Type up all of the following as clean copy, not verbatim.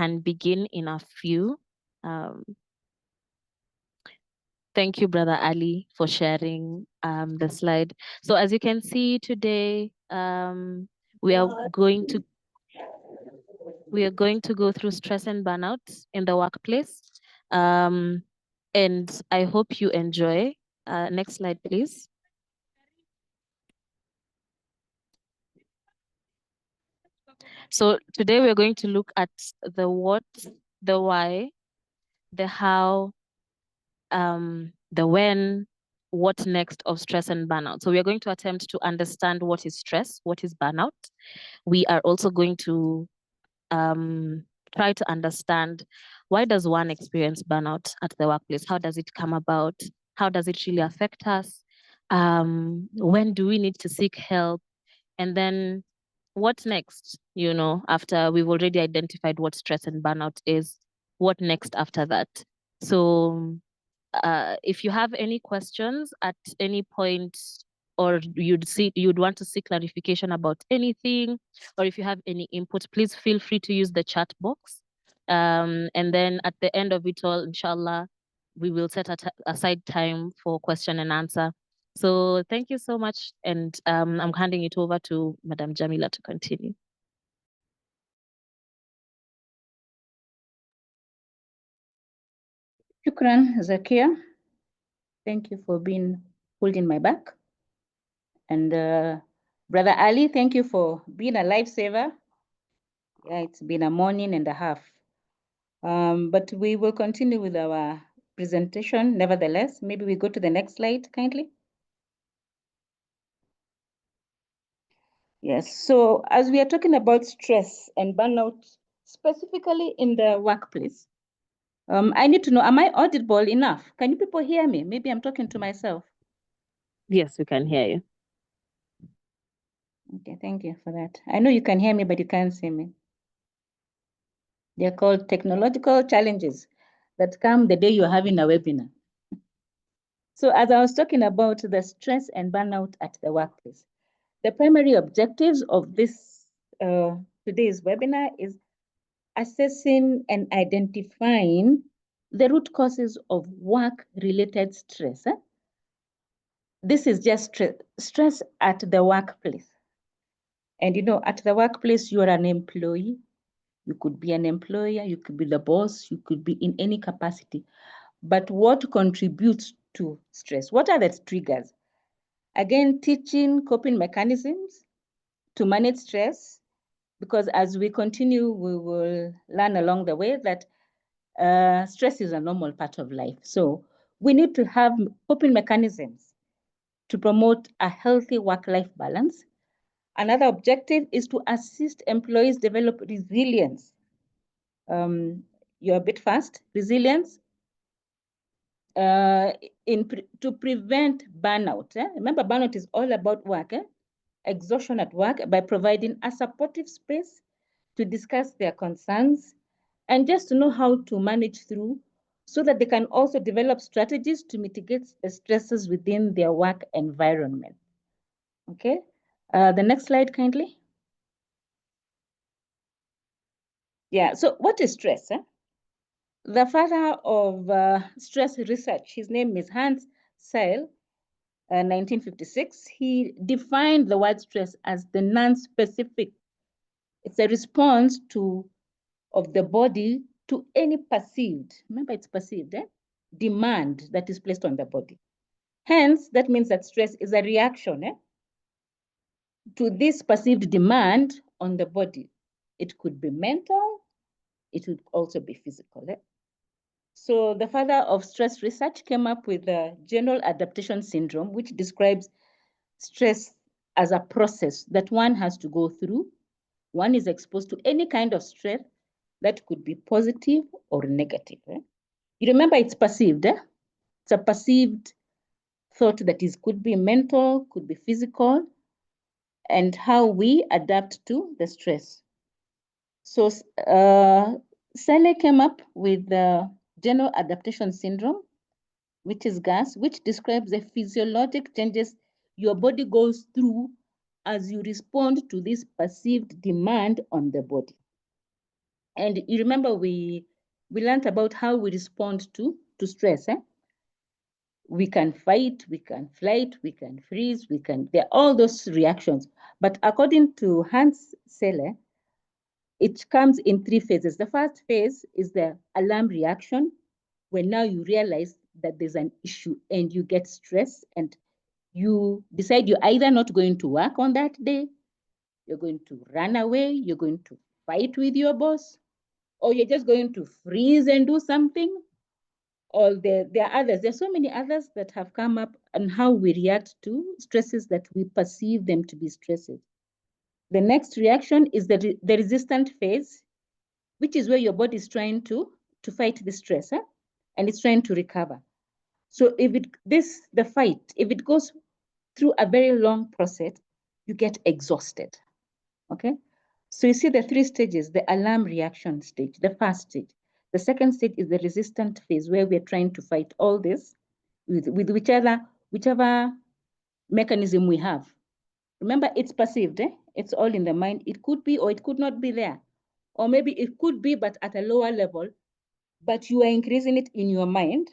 can begin in a few. Thank you, Brother Ali, for sharing the slide. So as you can see today, we are going to go through stress and burnout in the workplace. And I hope you enjoy. Next slide, please. So today we're going to look at the what, the why, the how, the when, what next of stress and burnout. So we are going to attempt to understand what is stress, what is burnout. We are also going to try to understand, why does one experience burnout at the workplace? How does it come about? How does it really affect us? When do we need to seek help? And then what next? After we've already identified what stress and burnout is, what next after that? So if you have any questions at any point, or you'd want to seek clarification about anything, or if you have any input, please feel free to use the chat box. And then at the end of it all, inshallah, we will set aside time for question and answer. So thank you so much. And I'm handing it over to Madam Jamila to continue. Shukran, Zakia. Thank you for holding my back. And Brother Ali, thank you for being a lifesaver. Yeah, it's been a morning and a half. But we will continue with our presentation nevertheless. Maybe we go to the next slide, kindly. Yes, so as we are talking about stress and burnout, specifically in the workplace, I need to know, am I audible enough? Can you people hear me? Maybe I'm talking to myself. Yes, we can hear you. Okay, thank you for that. I know you can hear me, but you can't see me. They're called technological challenges that come the day you're having a webinar. So as I was talking about the stress and burnout at the workplace, the primary objectives of this today's webinar is assessing and identifying the root causes of work-related stress. This is just stress at the workplace. And at the workplace, you are an employee. You could be an employer, you could be the boss, you could be in any capacity. But what contributes to stress? What are the triggers? Again, teaching coping mechanisms to manage stress, because as we continue, we will learn along the way that stress is a normal part of life. So we need to have coping mechanisms to promote a healthy work-life balance. Another objective is to assist employees develop resilience. You're a bit fast. Resilience to prevent burnout. Remember, burnout is all about work, exhaustion at work, by providing a supportive space to discuss their concerns and just to know how to manage through, so that they can also develop strategies to mitigate the stresses within their work environment. Okay, the next slide, kindly. Yeah, so what is stress? The father of stress research, his name is Hans Seil, 1956, he defined the word stress as the non-specific. It's a response of the body to any perceived, remember it's perceived, demand that is placed on the body. Hence, that means that stress is a reaction to this perceived demand on the body. It could be mental, it would also be physical. So the father of stress research came up with the general adaptation syndrome, which describes stress as a process that one has to go through. One is exposed to any kind of stress that could be positive or negative. You remember it's perceived. It's a perceived thought that could be mental, could be physical, and how we adapt to the stress. So Sele came up with the general adaptation syndrome, which is GAS, which describes the physiologic changes your body goes through as you respond to this perceived demand on the body. And you remember we learned about how we respond to stress. We can fight, we can flight, we can freeze, there are all those reactions. But according to Hans Selle, it comes in three phases. The first phase is the alarm reaction, when now you realize that there's an issue and you get stressed and you decide you're either not going to work on that day, you're going to run away, you're going to fight with your boss, or you're just going to freeze and do something. Or there are others. There's so many others that have come up on how we react to stresses that we perceive them to be stresses. The next reaction is the resistant phase, which is where your body is trying to fight the stress, and it's trying to recover. So if the fight, if it goes through a very long process, you get exhausted. Okay. So you see the three stages: the alarm reaction stage, the first stage. The second stage is the resistant phase, where we're trying to fight all this with whichever mechanism we have. Remember, it's perceived, it's all in the mind. It could be or it could not be there. Or maybe it could be, but at a lower level, but you are increasing it in your mind.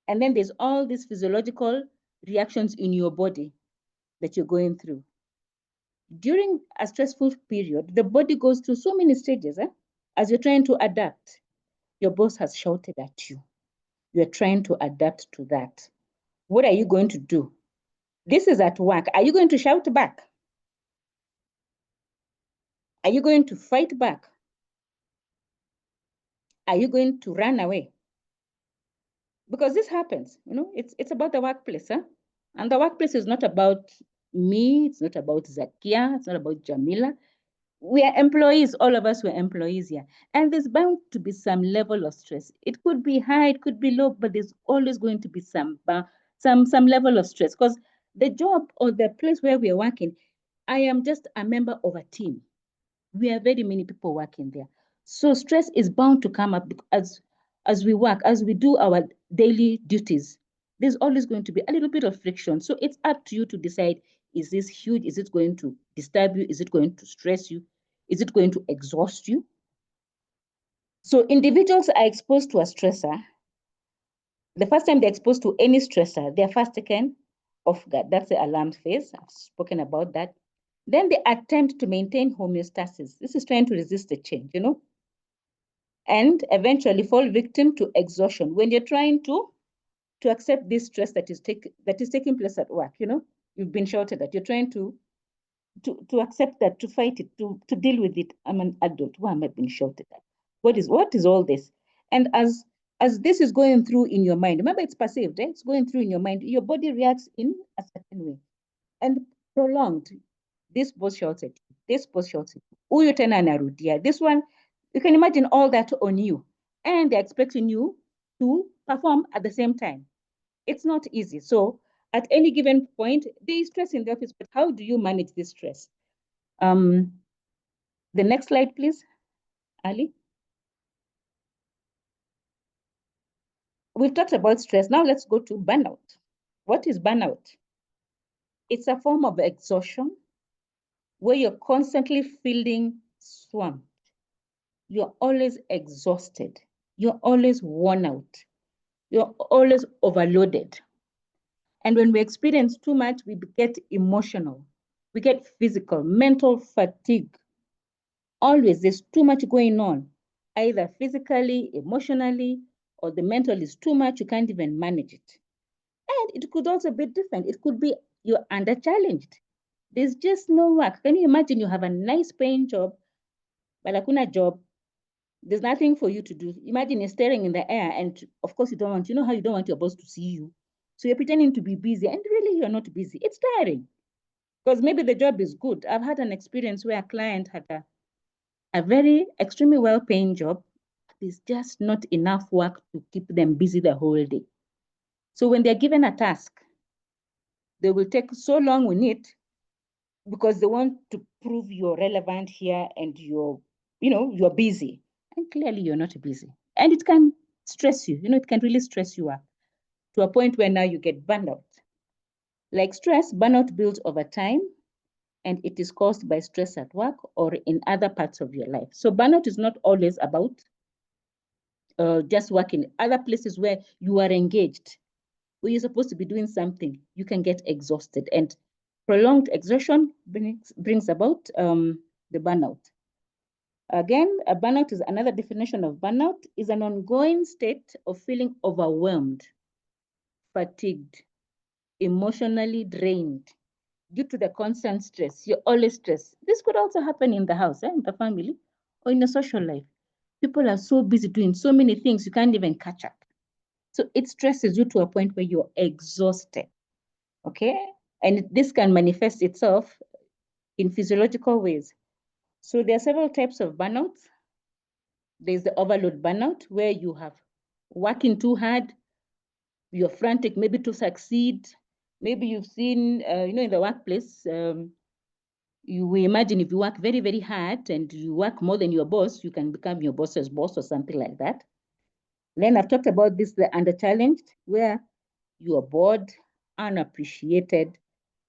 And then there's all these physiological reactions in your body that you're going through. During a stressful period, the body goes through so many stages. As you're trying to adapt, your boss has shouted at you. You're trying to adapt to that. What are you going to do? This is at work. Are you going to shout back? Are you going to fight back? Are you going to run away? Because this happens, it's about the workplace. And the workplace is not about me, it's not about Zakia, it's not about Jamila. We are employees, all of us were employees here. And there's bound to be some level of stress. It could be high, it could be low, but there's always going to be some level of stress. Because the job or the place where we are working, I am just a member of a team. We are very many people working there. So stress is bound to come up as we work, as we do our daily duties. There's always going to be a little bit of friction. So it's up to you to decide, is this huge? Is it going to disturb you? Is it going to stress you? Is it going to exhaust you? So individuals are exposed to a stressor. The first time they're exposed to any stressor, they're first taken off guard. That's the alarm phase. I've spoken about that. Then they attempt to maintain homeostasis. This is trying to resist the change, and eventually fall victim to exhaustion when you're trying to accept this stress that is taking place at work. You've been shouted at. You're trying to accept that, to fight it, to deal with it. I'm an adult. Why am I being shouted at? What is all this? And as this is going through in your mind, remember it's perceived, it's going through in your mind, your body reacts in a certain way. And prolonged, this boss shouted, this boss shouted, huyu tena anarudia, this one, you can imagine all that on you. And they're expecting you to perform at the same time. It's not easy. So at any given point, there is stress in the office, but how do you manage this stress? The next slide, please, Ali. We've talked about stress. Now let's go to burnout. What is burnout? It's a form of exhaustion where you're constantly feeling swamped. You're always exhausted. You're always worn out. You're always overloaded. And when we experience too much, we get emotional. We get physical, mental fatigue. Always there's too much going on, either physically, emotionally, or the mental is too much, you can't even manage it. And it could also be different. It could be you're under challenged. There's just no work. Can you imagine you have a nice paying job, but hakuna job? There's nothing for you to do. Imagine you're staring in the air, and of course you don't want, how you don't want your boss to see you. So you're pretending to be busy, and really you're not busy. It's tiring. Because maybe the job is good. I've had an experience where a client had a very extremely well-paying job. There's just not enough work to keep them busy the whole day. So when they're given a task, they will take so long with it because they want to prove you're relevant here and you're busy. And clearly you're not busy. And it can stress you, it can really stress you up to a point where now you get burned out. Like stress, burnout builds over time and it is caused by stress at work or in other parts of your life. So burnout is not always about just working. Other places where you are engaged, where you're supposed to be doing something, you can get exhausted, and prolonged exertion brings about the burnout. Again, a burnout is another definition of burnout is an ongoing state of feeling overwhelmed, fatigued, emotionally drained due to the constant stress. You're always stressed. This could also happen in the house, in the family, or in a social life. People are so busy doing so many things, you can't even catch up. So it stresses you to a point where you're exhausted. Okay? And this can manifest itself in physiological ways. So there are several types of burnouts. There's the overload burnout, where you have working too hard, you're frantic maybe to succeed. Maybe you've seen, in the workplace, we imagine if you work very, very hard and you work more than your boss, you can become your boss's boss or something like that. Then I've talked about this, the under challenged, where you are bored, unappreciated.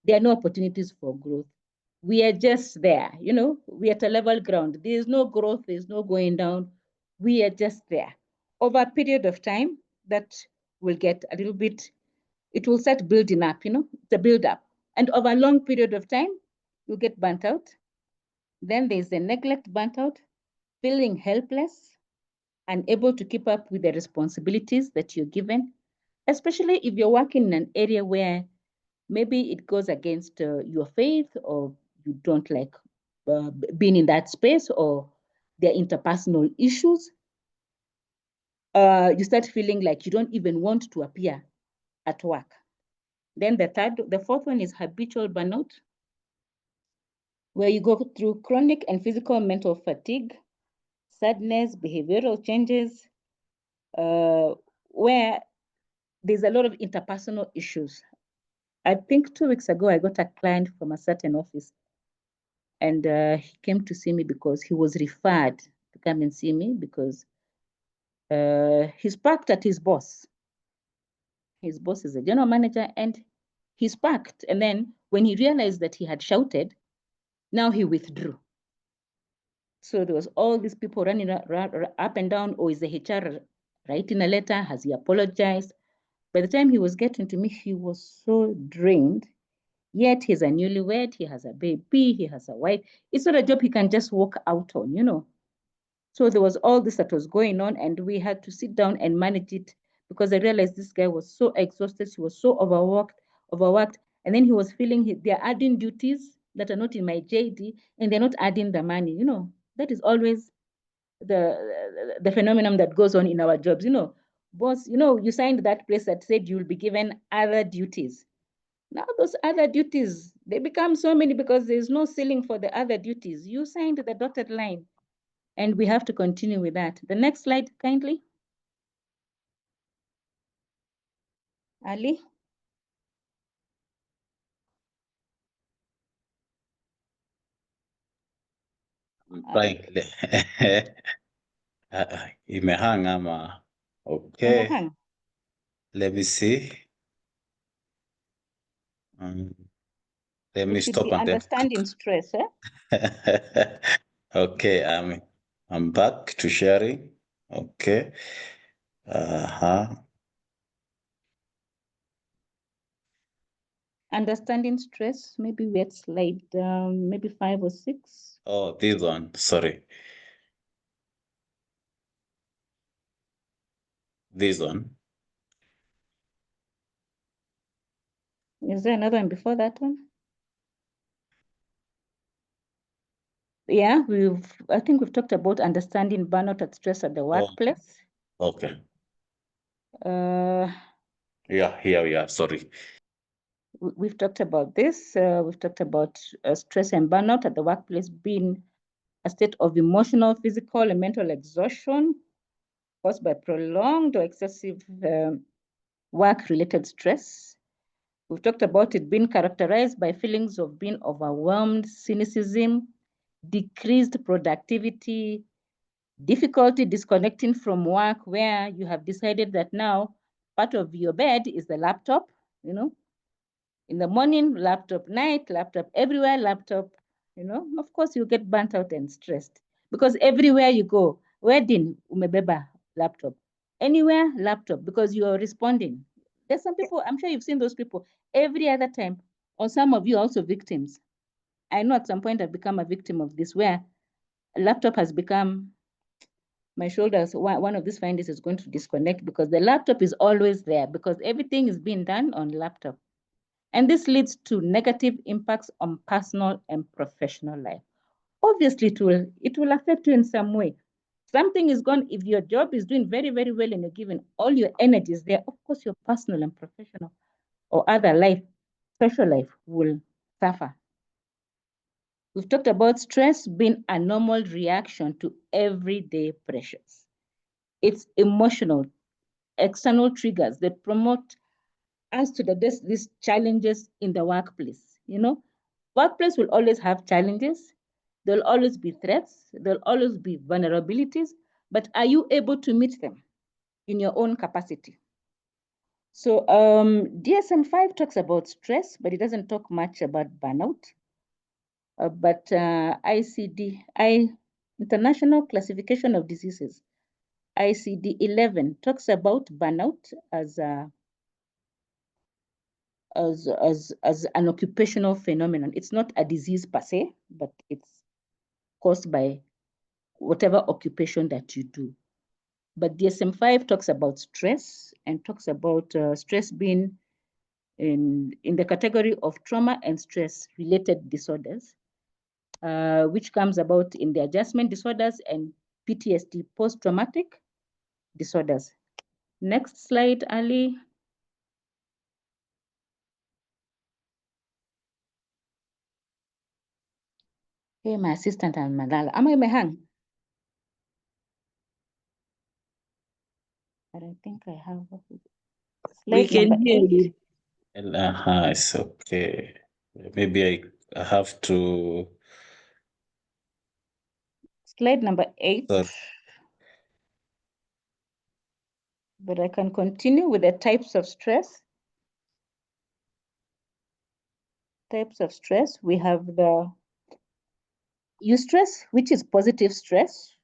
There are no opportunities for growth. We are just there, we're at a level ground. There's no growth, there's no going down. We are just there. Over a period of time, that will get a little bit, it will start building up, the build up. And over a long period of time, you'll get burnt out. Then there's the neglect burnt out, feeling helpless, unable to keep up with the responsibilities that you're given, especially if you're working in an area where maybe it goes against your faith, or you don't like being in that space, or there are interpersonal issues. You start feeling like you don't even want to appear at work. Then the fourth one is habitual burnout, where you go through chronic and physical mental fatigue, sadness, behavioral changes, where there's a lot of interpersonal issues. I think 2 weeks ago, I got a client from a certain office, and he came to see me because he was referred to come and see me because he sparked at his boss. His boss is a general manager, and he sparked. And then when he realized that he had shouted, now he withdrew. So there was all these people running up and down. Or is the HR writing a letter? Has he apologized? By the time he was getting to me, he was so drained. Yet he's a newlywed, he has a baby, he has a wife. It's not a job he can just walk out on. So there was all this that was going on, and we had to sit down and manage it because I realized this guy was so exhausted, he was so overworked, and then he was feeling they're adding duties that are not in my JD, and they're not adding the money. That is always the phenomenon that goes on in our jobs. Boss, you signed that place that said you'll be given other duties. Now those other duties, they become so many because there's no ceiling for the other duties. You signed the dotted line, and we have to continue with that. The next slide, kindly. Ali? Trying. Imehang ama. Okay. Hang. Let me see. Let me It should stop be and then. understanding stress. Okay, I'm back to sharing. Okay. Understanding stress, maybe we had slide maybe 5 or 6. Oh, this one. Sorry. This one. Is there another one before that one? Yeah, I think we've talked about understanding burnout and stress at the workplace. Okay. Uh, Yeah, here we are. Sorry. we've talked about this. We've talked about stress and burnout at the workplace being a state of emotional, physical, and mental exhaustion caused by prolonged or excessive work-related stress. We've talked about it being characterized by feelings of being overwhelmed, cynicism, decreased productivity, difficulty disconnecting from work, where you have decided that now part of your bed is the laptop, In the morning, laptop, night, laptop, everywhere, laptop, of course you get burnt out and stressed because everywhere you go, wedding, umebeba, laptop. Anywhere, laptop, because you are responding. There's some people, I'm sure you've seen those people every other time, or some of you are also victims. I know at some point I've become a victim of this where a laptop has become my shoulders. One of these findings is going to disconnect because the laptop is always there because everything is being done on laptop. And this leads to negative impacts on personal and professional life. Obviously, it will affect you in some way. Something is gone. If your job is doing very, very well and you're giving all your energy is there, of course, your personal and professional or other life, social life will suffer. We've talked about stress being a normal reaction to everyday pressures. It's emotional, external triggers that promote us to address these challenges in the workplace. Workplace will always have challenges. There'll always be threats. There'll always be vulnerabilities. But are you able to meet them in your own capacity? So DSM-5 talks about stress, but it doesn't talk much about burnout. But International Classification of Diseases, ICD-11 talks about burnout as an occupational phenomenon. It's not a disease per se, but it's caused by whatever occupation that you do. But DSM-5 talks about stress and talks about stress being in the category of trauma and stress-related disorders, which comes about in the adjustment disorders and PTSD, post-traumatic disorders. Next slide, Ali. Hey, my assistant and Malala. Am I hang? I don't think I have. We Slide can number hear 8. you. It's okay. Maybe I have to. Slide number 8. Sorry. But I can continue with the types of stress. Types of stress. We have the eustress, which is positive stress.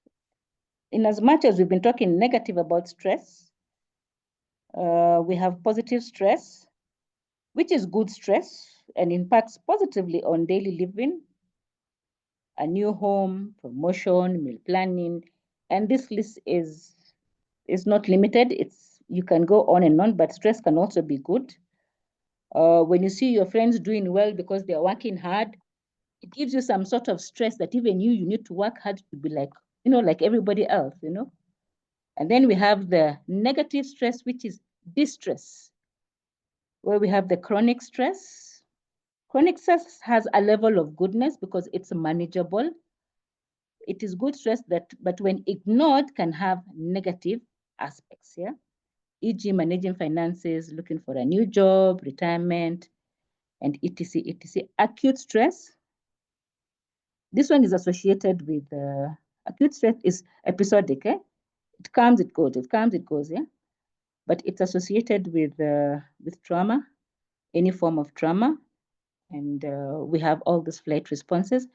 In as much as we've been talking negative about stress, we have positive stress, which is good stress and impacts positively on daily living, a new home, promotion, meal planning. And this list is not limited. You can go on and on, but stress can also be good. When you see your friends doing well because they're working hard, it gives you some sort of stress that even you need to work hard to be like, like everybody else, And then we have the negative stress, which is distress, where we have the chronic stress. Chronic stress has a level of goodness because it's manageable. It is good stress but when ignored, can have negative aspects, yeah? E.g. managing finances, looking for a new job, retirement, and etc., etc. Acute stress. This one is associated with acute stress is episodic, eh? It comes, it goes, it comes, it goes, yeah? But it's associated with trauma, any form of trauma. And we have all these flight responses.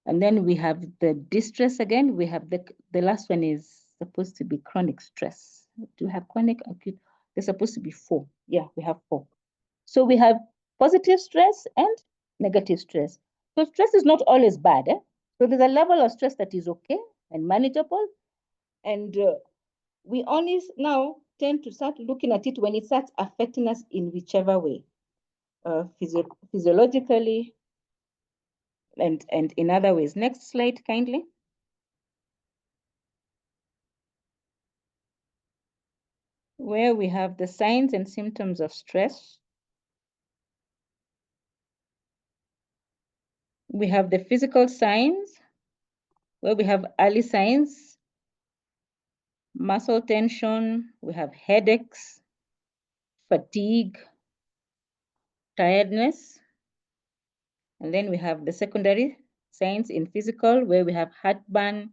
And then we have the distress again. We have the last one is supposed to be chronic stress. Do we have chronic, acute? There's supposed to be 4. Yeah, we have 4. So we have positive stress and negative stress. So stress is not always bad. So there's a level of stress that is okay and manageable. And we only now tend to start looking at it when it starts affecting us in whichever way, physiologically and in other ways. Next slide, kindly. Where we have the signs and symptoms of stress. We have the physical signs, where we have early signs, muscle tension, we have headaches, fatigue, tiredness. And then we have the secondary signs in physical, where we have heartburn,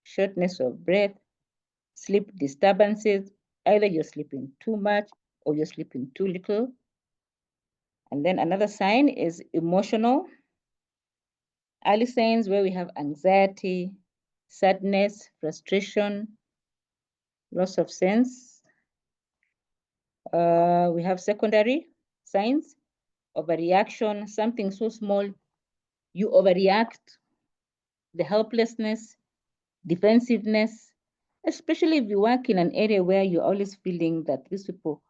shortness of breath, sleep disturbances. Either you're sleeping too much or you're sleeping too little. And then another sign is emotional. Early signs where we have anxiety, sadness, frustration, loss of sense. We have secondary signs, overreaction, something so small, you overreact, the helplessness, defensiveness, especially if you work in an area where you're always feeling that these people,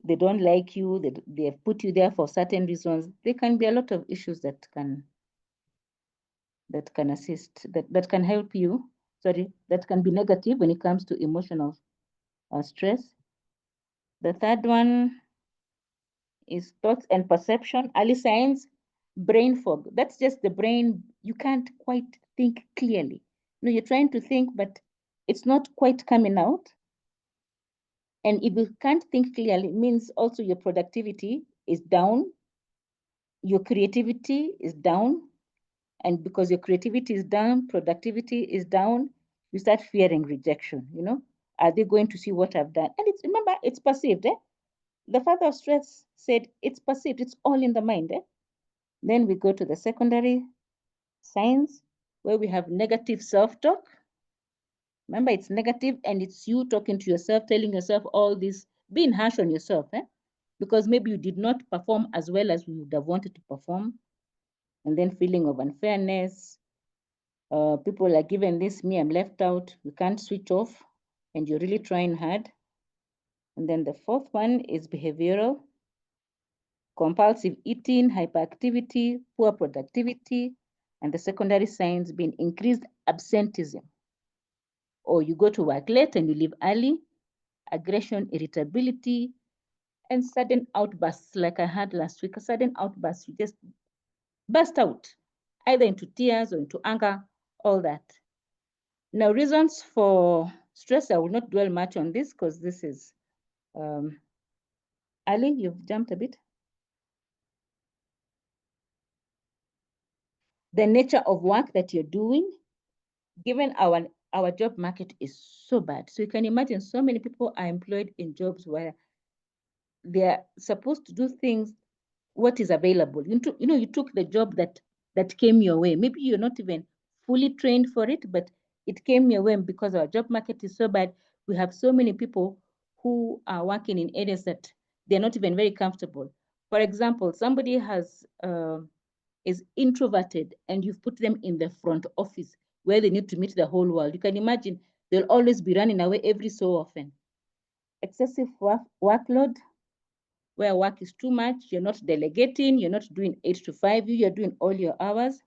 they don't like you, they have put you there for certain reasons. There can be a lot of issues that can assist, that can help you, that can be negative when it comes to emotional stress. The third one is thoughts and perception, early signs, brain fog. That's just the brain, you can't quite think clearly. You know, you're trying to think, but it's not quite coming out. And if you can't think clearly, it means also your productivity is down, your creativity is down. And because your creativity is down, productivity is down, you start fearing rejection. You know, are they going to see what I've done? And it's, remember, it's perceived. The father of stress said it's perceived, it's all in the mind. Then we go to the secondary signs where we have negative self-talk. Remember, it's negative and it's you talking to yourself, telling yourself all this, being harsh on yourself, because maybe you did not perform as well as you would have wanted to perform. And then feeling of unfairness. People are given this, me, I'm left out. You can't switch off and you're really trying hard. And then the fourth one is behavioral. Compulsive eating, hyperactivity, poor productivity, and the secondary signs being increased absenteeism. Or you go to work late and you leave early, aggression, irritability, and sudden outbursts like I had last week. A sudden outburst, you just burst out, either into tears or into anger, all that. Now, reasons for stress, I will not dwell much on this because this is, Ali, you've jumped a bit. The nature of work that you're doing, given our job market is so bad. So you can imagine so many people are employed in jobs where they're supposed to do things, what is available. You took the job that came your way. Maybe you're not even fully trained for it, but it came your way because our job market is so bad. We have so many people who are working in areas that they're not even very comfortable. For example, somebody is introverted and you've put them in the front office where they need to meet the whole world. You can imagine they'll always be running away every so often. Excessive workload, where work is too much, you're not delegating, you're not doing 8 to 5, you're doing all your hours.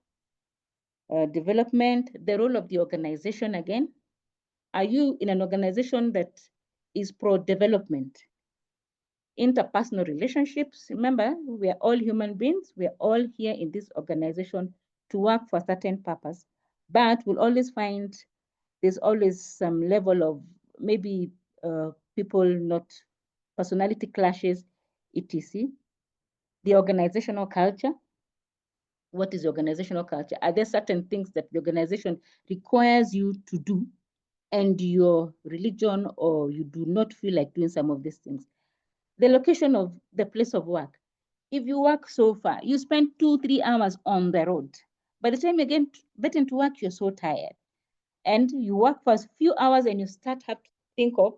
Development, the role of the organization again. Are you in an organization that is pro-development? Interpersonal relationships, remember, we are all human beings. We are all here in this organization to work for a certain purpose, but we'll always find there's always some level of maybe people not, personality clashes, etc. The organizational culture. What is the organizational culture? Are there certain things that the organization requires you to do and your religion or you do not feel like doing some of these things? The location of the place of work. If you work so far, you spend 2-3 hours on the road. By the time you get into work, you're so tired. And you work for a few hours and you have to think of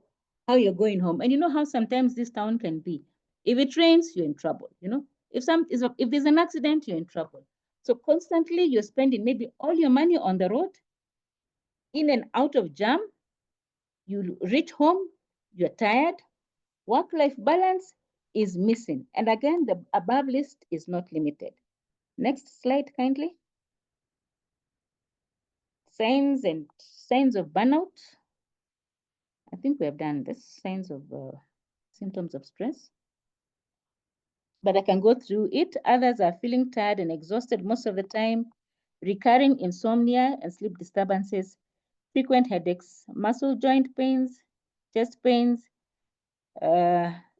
how you're going home. And you know how sometimes this town can be. If it rains, you're in trouble. If there's an accident, you're in trouble. So constantly you're spending maybe all your money on the road, in and out of jam. You reach home, you're tired. Work-life balance is missing. And again, the above list is not limited. Next slide, kindly. Signs of burnout. I think we have done this. Signs of symptoms of stress. But I can go through it. Others are feeling tired and exhausted most of the time, recurring insomnia and sleep disturbances, frequent headaches, muscle joint pains, chest pains,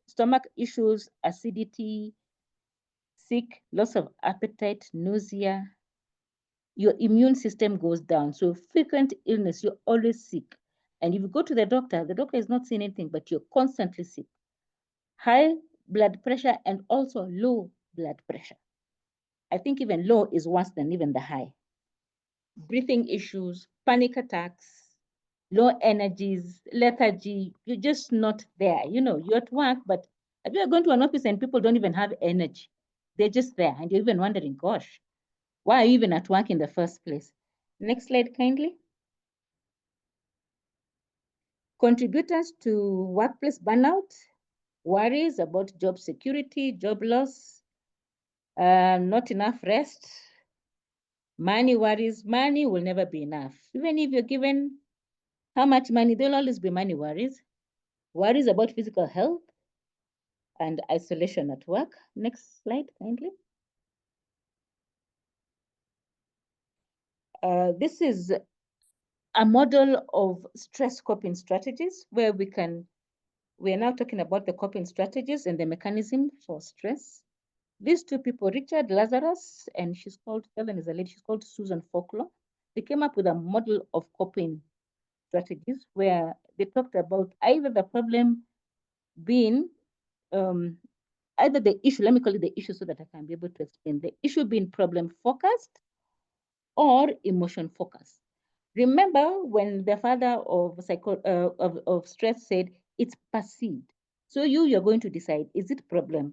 stomach issues, acidity, sick, loss of appetite, nausea. Your immune system goes down. So frequent illness, you're always sick. And if you go to the doctor is not saying anything, but you're constantly sick. High blood pressure and also low blood pressure. I think even low is worse than even the high. Breathing issues, panic attacks, low energies, lethargy, you're just not there. You know, you're at work, but if you're going to an office and people don't even have energy, they're just there. And you're even wondering, gosh, why are you even at work in the first place? Next slide, kindly. Contributors to workplace burnout, worries about job security, job loss, not enough rest, money worries. Money will never be enough. Even if you're given how much money, there'll always be money worries. Worries about physical health and isolation at work. Next slide, kindly. This is a model of stress coping strategies where we're now talking about the coping strategies and the mechanism for stress. These two people, Richard Lazarus, and Ellen is a lady, she's called Susan Folklore. They came up with a model of coping strategies where they talked about either the problem being either the issue, let me call it the issue so that I can be able to explain, the issue being problem focused or emotion focused. Remember when the father of stress said it's perceived. So you're going to decide, is it problem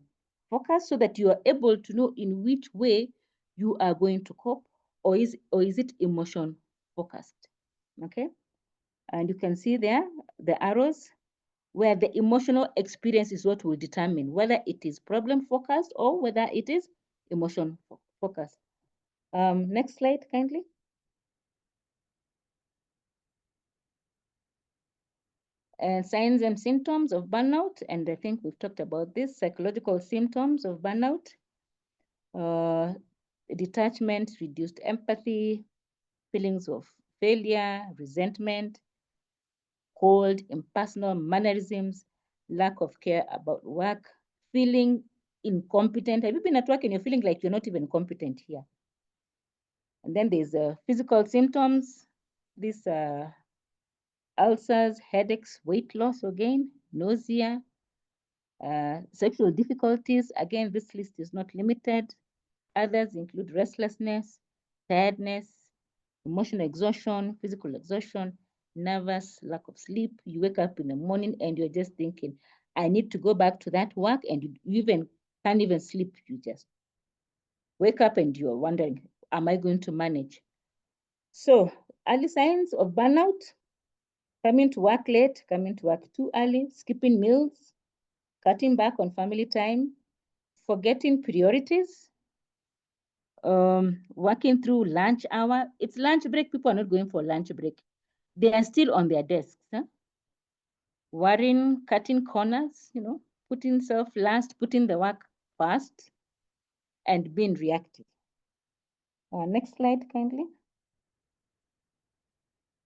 focused so that you are able to know in which way you are going to cope, or is it emotion focused? Okay. And you can see there the arrows where the emotional experience is what will determine whether it is problem focused or whether it is emotion focused. Next slide, kindly. Signs and symptoms of burnout, and I think we've talked about this, psychological symptoms of burnout, detachment, reduced empathy, feelings of failure, resentment, cold, impersonal mannerisms, lack of care about work, feeling incompetent. Have you been at work and you're feeling like you're not even competent here? And then there's physical symptoms. These ulcers, headaches, weight loss again, nausea, sexual difficulties. Again, this list is not limited. Others include restlessness, tiredness, emotional exhaustion, physical exhaustion, nervous, lack of sleep. You wake up in the morning and you're just thinking, I need to go back to that work, and you even can't even sleep. You just wake up and you're wondering, am I going to manage? So early signs of burnout: coming to work late, coming to work too early, skipping meals, cutting back on family time, forgetting priorities, working through lunch hour. It's lunch break. People are not going for lunch break. They are still on their desks. Huh? Worrying, cutting corners, putting self last, putting the work first, and being reactive. Next slide, kindly.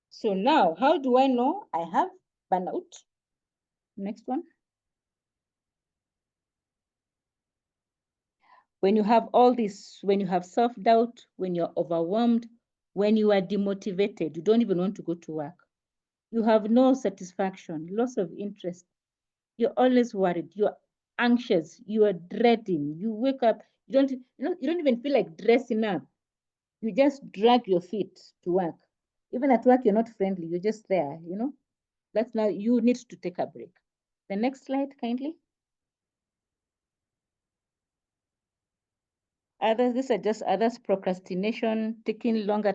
So now, how do I know I have burnout? Next one. When you have all this, when you have self-doubt, when you're overwhelmed, when you are demotivated, you don't even want to go to work. You have no satisfaction, loss of interest. You're always worried. You're anxious. You are dreading. You wake up. You don't even feel like dressing up. You just drag your feet to work. Even at work, you're not friendly. You're just there. That's now you need to take a break. The next slide, kindly. Others, these are just others, procrastination, taking longer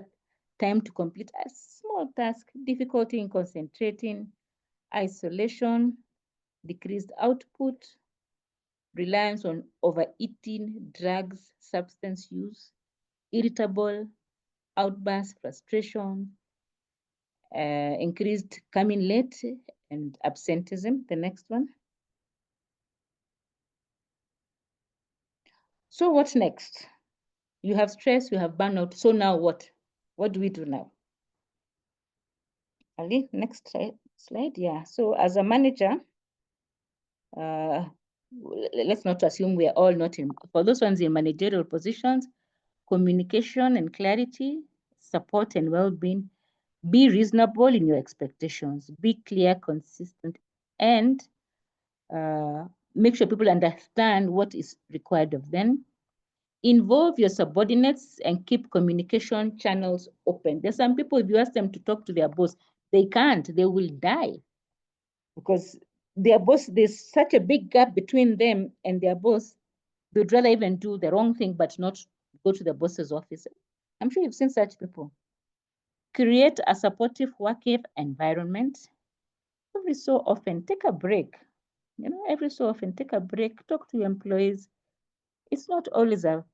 time to complete a small task, difficulty in concentrating, isolation, decreased output, reliance on overeating, drugs, substance use, irritable, outburst, frustration, increased coming late, and absenteeism. The next one. So what's next? You have stress, you have burnout. So now what? What do we do now? Ali, next slide. Yeah. So as a manager, let's not assume we are all not in, for those ones in managerial positions, communication and clarity, support and well-being, be reasonable in your expectations, be clear, consistent, and make sure people understand what is required of them. Involve your subordinates and keep communication channels open. There's some people, if you ask them to talk to their boss, they can't, they will die because their boss, there's such a big gap between them and their boss. They'd rather even do the wrong thing, but not go to the boss's office. I'm sure you've seen such people. Create a supportive work environment. Every so often, take a break. Every so often, take a break, talk to your employees. It's not always a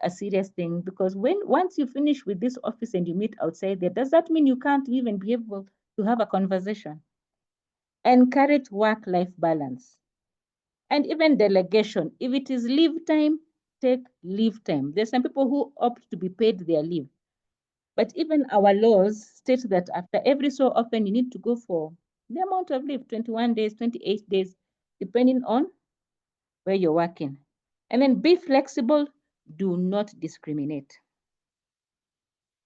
serious thing because once you finish with this office and you meet outside there, does that mean you can't even be able to have a conversation? Encourage work-life balance and even delegation. If it is leave time, take leave time. There's some people who opt to be paid their leave. But even our laws state that after every so often, you need to go for the amount of leave, 21 days, 28 days, depending on where you're working. And then be flexible, do not discriminate.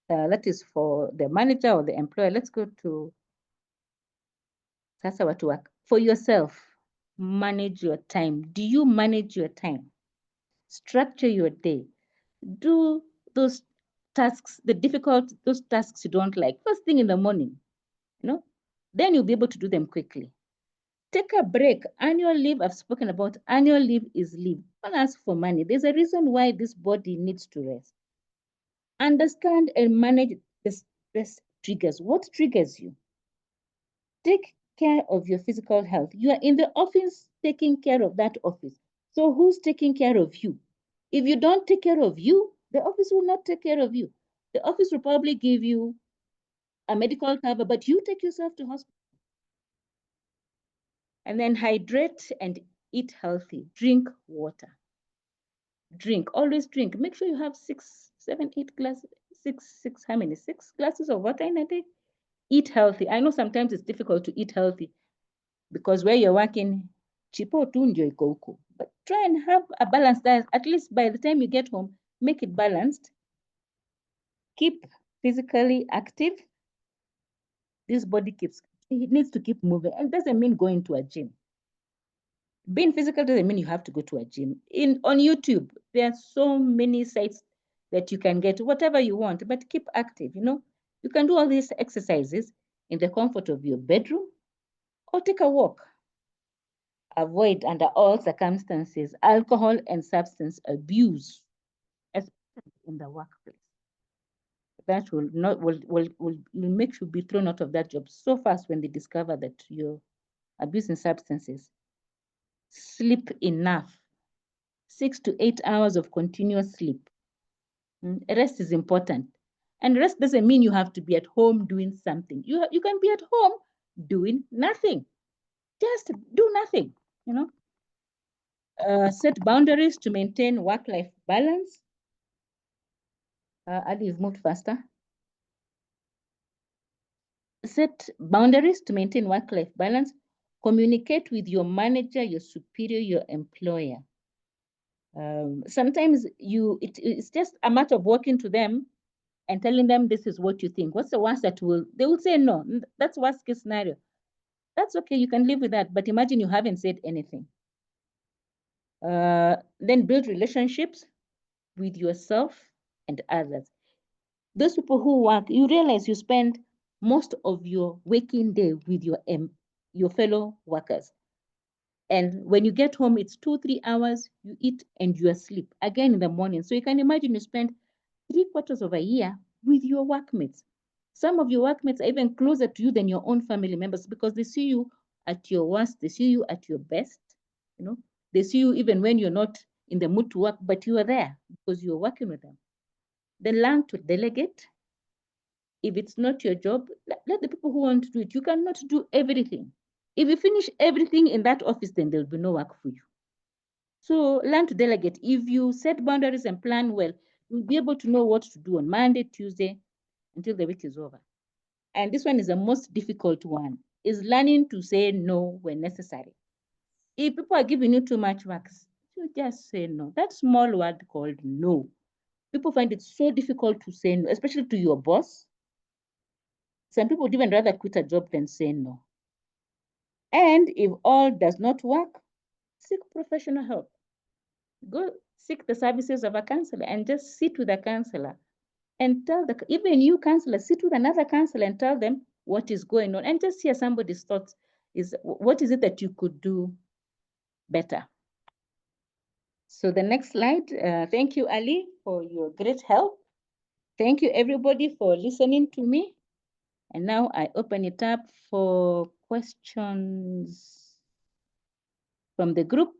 That is for the manager or the employer. Let's go to sasa watu work. For yourself, manage your time. Do you manage your time? Structure your day. Do those tasks, those tasks you don't like, first thing in the morning, then you'll be able to do them quickly. Take a break. Annual leave, I've spoken about. Annual leave is leave. Don't ask for money. There's a reason why this body needs to rest. Understand and manage the stress triggers. What triggers you? Take care of your physical health. You are in the office taking care of that office. So who's taking care of you? If you don't take care of you, the office will not take care of you. The office will probably give you a medical cover, but you take yourself to hospital. And then hydrate and eat healthy. Drink water. Drink, always drink. Make sure you have 6, 7, 8 glasses. How many? 6 glasses of water in a day. Eat healthy. I know sometimes it's difficult to eat healthy because where you're working, chipo tu ndio iko huko. But try and have a balanced diet. At least by the time you get home, make it balanced. Keep physically active. This body it needs to keep moving. And it doesn't mean going to a gym. Being physical doesn't mean you have to go to a gym. On YouTube, there are so many sites that you can get whatever you want, but keep active. You can do all these exercises in the comfort of your bedroom or take a walk. Avoid under all circumstances alcohol and substance abuse, especially in the workplace. That will make you be thrown out of that job so fast when they discover that you're abusing substances. Sleep enough. 6 to 8 hours of continuous sleep. Rest is important. And rest doesn't mean you have to be at home doing something. You can be at home doing nothing. Just do nothing, Set boundaries to maintain work-life balance. Ali, you've moved faster. Set boundaries to maintain work-life balance. Communicate with your manager, your superior, your employer. Sometimes it's just a matter of walking to them and telling them this is what you think. What's the worst that they will say no. That's worst case scenario. That's okay, you can live with that. But imagine you haven't said anything. Then build relationships with yourself and others. Those people who work, you realize you spend most of your waking day with your fellow workers. And when you get home, it's 2, 3 hours, you eat and you asleep again in the morning. So you can imagine you spend 3/4 of a year with your workmates. Some of your workmates are even closer to you than your own family members because they see you at your worst, they see you at your best, They see you even when you're not in the mood to work, but you are there because you're working with them. Then learn to delegate. If it's not your job, let the people who want to do it. You cannot do everything. If you finish everything in that office, then there'll be no work for you. So learn to delegate. If you set boundaries and plan well, you'll be able to know what to do on Monday, Tuesday, until the week is over. And this one is the most difficult one, is learning to say no when necessary. If people are giving you too much work, you just say no. That small word called no. People find it so difficult to say no, especially to your boss. Some people would even rather quit a job than say no. And if all does not work, seek professional help. Go seek the services of a counselor and just sit with a counselor and tell even you counselor, sit with another counselor and tell them what is going on and just hear somebody's thoughts. What is it that you could do better? So the next slide. Thank you, Ali, for your great help. Thank you, everybody, for listening to me. And now I open it up for questions from the group,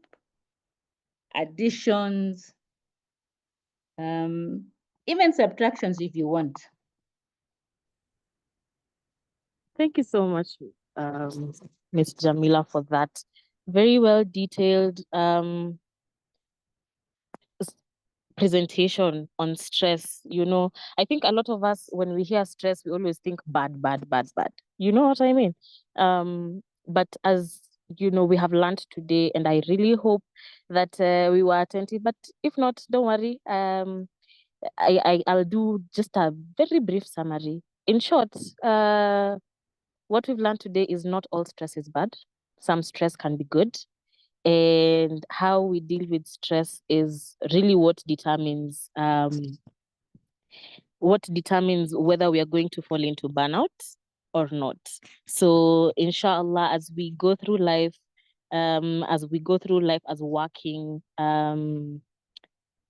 additions, even subtractions if you want. Thank you so much, Ms. Jamila, for that very well detailed presentation on stress. I think a lot of us, when we hear stress, we always think bad, bad, bad, bad. You know what I mean? But as we have learned today, and I really hope that we were attentive. But if not, don't worry. I'll do just a very brief summary. In short, what we've learned today is not all stress is bad. Some stress can be good. And how we deal with stress is really what determines whether we are going to fall into burnout or not. So inshallah, as we go through life, as working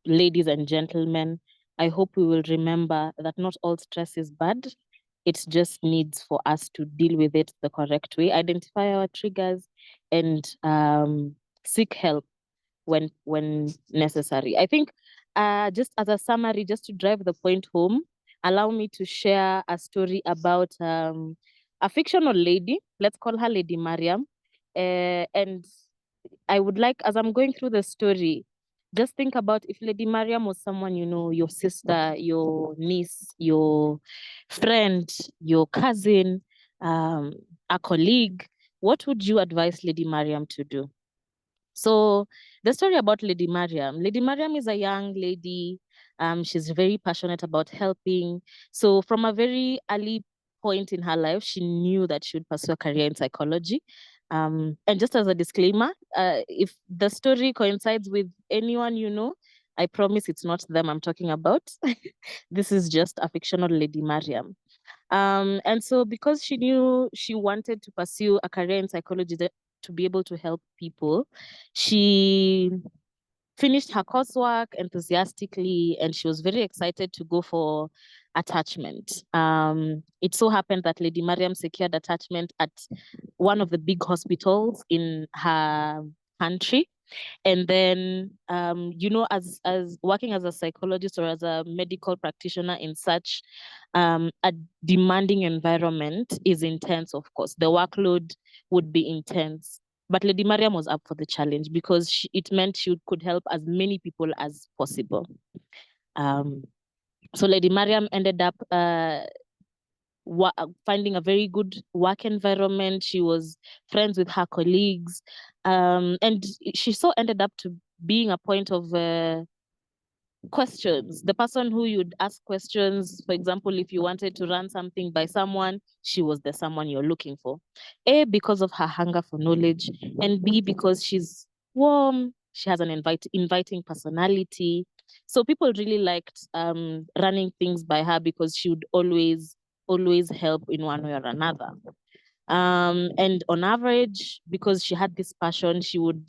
ladies and gentlemen, I hope we will remember that not all stress is bad. It just needs for us to deal with it the correct way, identify our triggers, and seek help when necessary. I think just as a summary, just to drive the point home, allow me to share a story about a fictional lady. Let's call her Lady Mariam. And I would like, as I'm going through the story, just think about if Lady Mariam was someone, your sister, your niece, your friend, your cousin, a colleague. What would you advise Lady Mariam to do? So the story about Lady Mariam. Lady Mariam is a young lady. She's very passionate about helping. So from a very early point in her life, she knew that she would pursue a career in psychology. And just as a disclaimer, if the story coincides with anyone I promise it's not them I'm talking about. This is just a fictional Lady Mariam. And so because she knew she wanted to pursue a career in psychology to be able to help people, she finished her coursework enthusiastically and she was very excited to go for attachment. It so happened that Lady Mariam secured attachment at one of the big hospitals in her country. And then as working as a psychologist or as a medical practitioner in such a demanding environment is intense. Of course, the workload would be intense, but Lady Mariam was up for the challenge because it meant she could help as many people as possible. So Lady Mariam ended up finding a very good work environment. She was friends with her colleagues, and she so ended up to being a point of questions. The person who you'd ask questions, for example, if you wanted to run something by someone, she was the someone you're looking for. A, because of her hunger for knowledge, and B, because she's warm, she has an inviting personality. So people really liked running things by her because she would always help in one way or another. And on average, because she had this passion, she would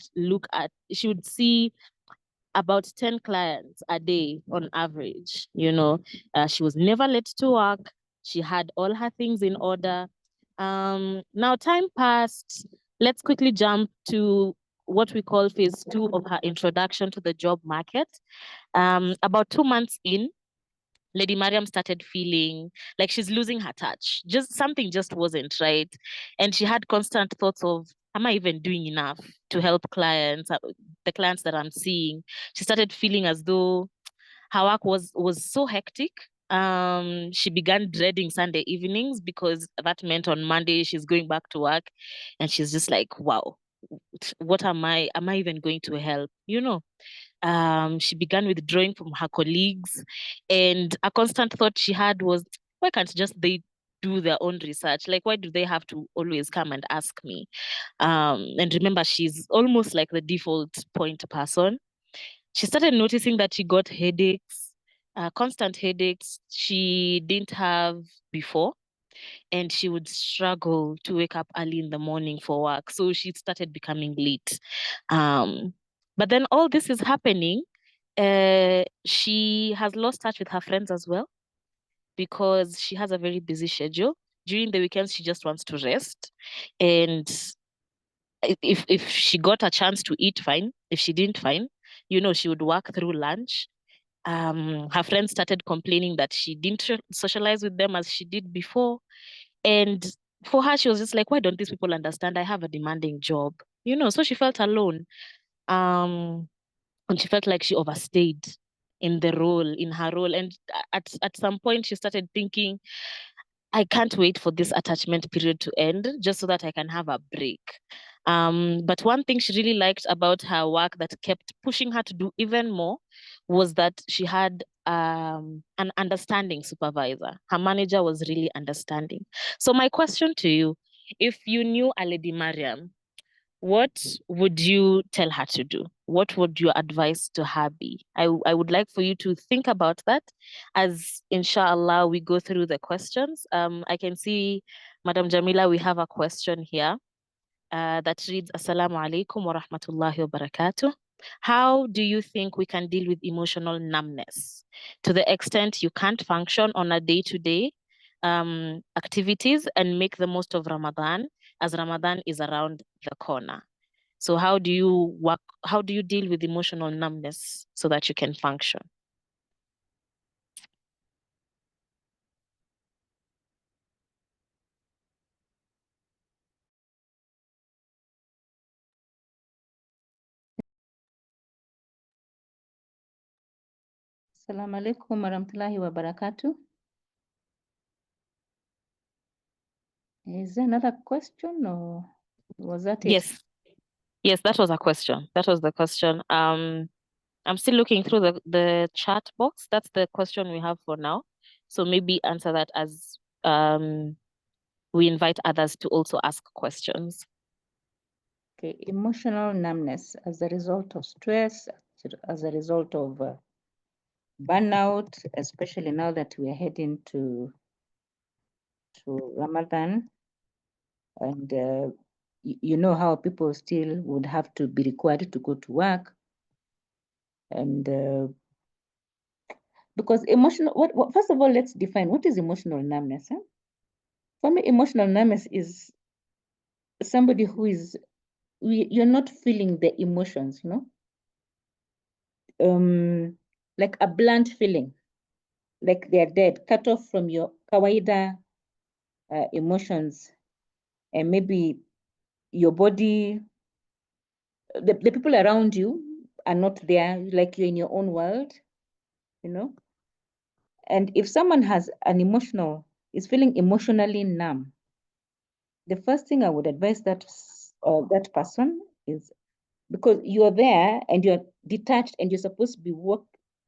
see about 10 clients a day on average. She was never late to work. She had all her things in order. Now time passed. Let's quickly jump to what we call phase 2 of her introduction to the job market. About 2 months in, Lady Mariam started feeling like she's losing her touch. Something just wasn't right. And she had constant thoughts of, am I even doing enough to help clients, the clients that I'm seeing? She started feeling as though her work was so hectic. She began dreading Sunday evenings because that meant on Monday she's going back to work, and she's just like, wow, what am I even going to help? She began withdrawing from her colleagues, and a constant thought she had was, why can't just they do their own research? Like, why do they have to always come and ask me? And remember, she's almost like the default point person. She started noticing that she got headaches, constant headaches she didn't have before, and she would struggle to wake up early in the morning for work. So she started becoming late. But then all this is happening. She has lost touch with her friends as well because she has a very busy schedule. During the weekends, she just wants to rest. And if she got a chance to eat, fine. If she didn't, fine. She would work through lunch. Her friends started complaining that she didn't socialize with them as she did before. And for her, she was just like, why don't these people understand? I have a demanding job. So she felt alone. Um, and she felt like she overstayed in her role. And at some point, she started thinking, I can't wait for this attachment period to end just so that I can have a break. But one thing she really liked about her work that kept pushing her to do even more was that she had an understanding supervisor. Her manager was really understanding. So my question to you, if you knew a Lady Mariam, what would you tell her to do? What would your advice to her be? I would like for you to think about that as inshallah we go through the questions. I can see, Madam Jamila, we have a question here that reads, Assalamu alaikum wa rahmatullahi wa barakatuh. How do you think we can deal with emotional numbness to the extent you can't function on a day-to-day activities and make the most of Ramadan, as Ramadan is around the corner? So how do you work? How do you deal with emotional numbness so that you can function? Assalamu alaikum warahmatullahi wabarakatuh. Is there another question or was that it? Yes, that was a question. That was the question. I'm still looking through the chat box. That's the question we have for now. So maybe answer that as we invite others to also ask questions. Okay, emotional numbness as a result of stress, as a result of burnout, especially now that we are heading to Ramadan, and you know how people still would have to be required to go to work, and because emotional, first of all, let's define what is emotional numbness. Huh? For me, emotional numbness is somebody who is, you're not feeling the emotions, like a blunt feeling, like they're dead, cut off from your kawaida emotions, and maybe your body, the people around you are not there, like you're in your own world, And if someone has is feeling emotionally numb, the first thing I would advise that person is, because you're there and you're detached and you're supposed to be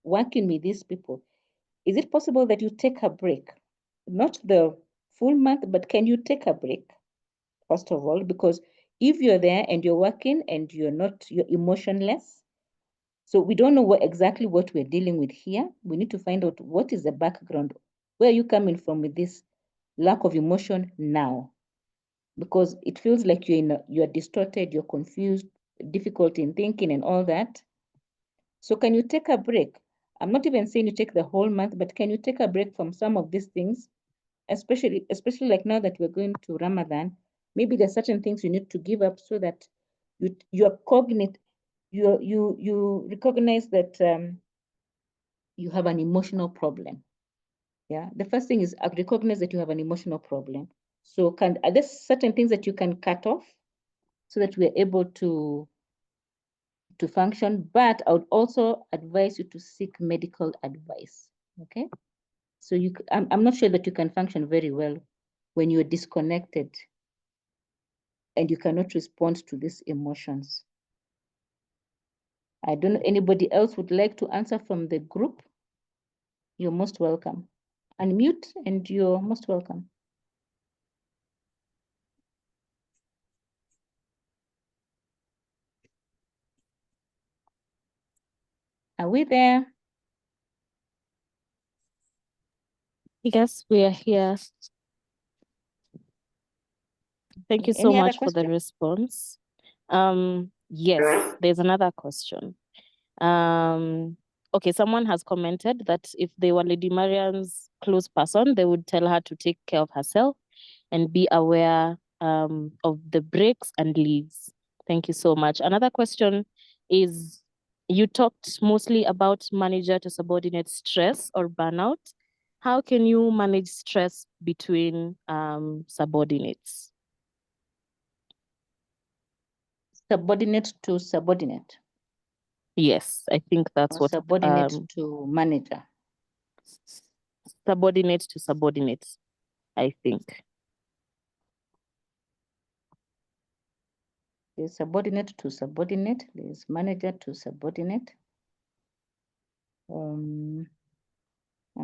working with these people, is it possible that you take a break? Not the full month, but can you take a break, first of all? Because if you're there and you're working and you're emotionless, so we don't know exactly what we're dealing with here. We need to find out what is the background. Where are you coming from with this lack of emotion now? Because it feels like you're distorted, you're confused, difficult in thinking and all that. So can you take a break? I'm not even saying you take the whole month, but can you take a break from some of these things? Especially like now that we're going to Ramadan, maybe there's certain things you need to give up so that you're cognate, you recognize that you have an emotional problem. Yeah, the first thing is recognize that you have an emotional problem. So are there certain things that you can cut off so that we're able to function? But I would also advise you to seek medical advice. Okay, so I'm not sure that you can function very well when you're disconnected and you cannot respond to these emotions. I don't know, anybody else would like to answer from the group? You're most welcome. Unmute and you're most welcome. Are we there? Yes, we are here. Thank you so Any other much for the question? response. Yes, there's another question. Okay, someone has commented that if they were Lady Marian's close person, they would tell her to take care of herself and be aware of the breaks and leaves. Thank you so much. Another question is, you talked mostly about manager to subordinate stress or burnout. How can you manage stress between subordinates? Subordinate to subordinate. Yes, I think that's Or what subordinate to manager. subordinate to subordinate, I think. There's subordinate to subordinate. There's manager to subordinate. I'm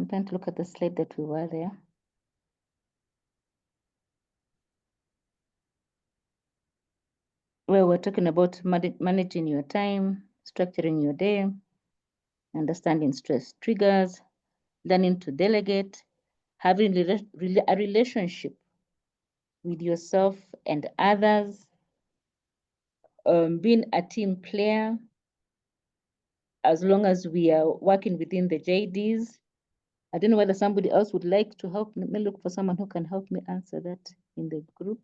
trying to look at the slide that we were there. Where we're talking about managing your time, structuring your day, understanding stress triggers, learning to delegate, having a relationship with yourself and others, being a team player, as long as we are working within the JDs. I don't know whether somebody else would like to help me. Let me look for someone who can help me answer that in the group.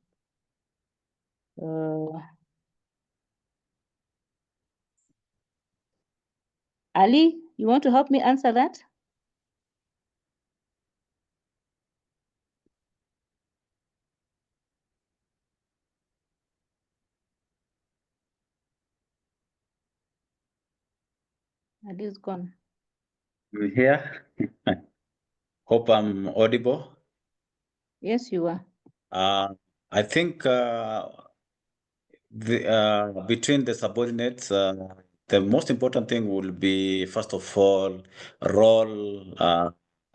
Ali, you want to help me answer that? Ali is gone. I'm here. Hope I'm audible. Yes, you are. I think between the subordinates, the most important thing will be, first of all, role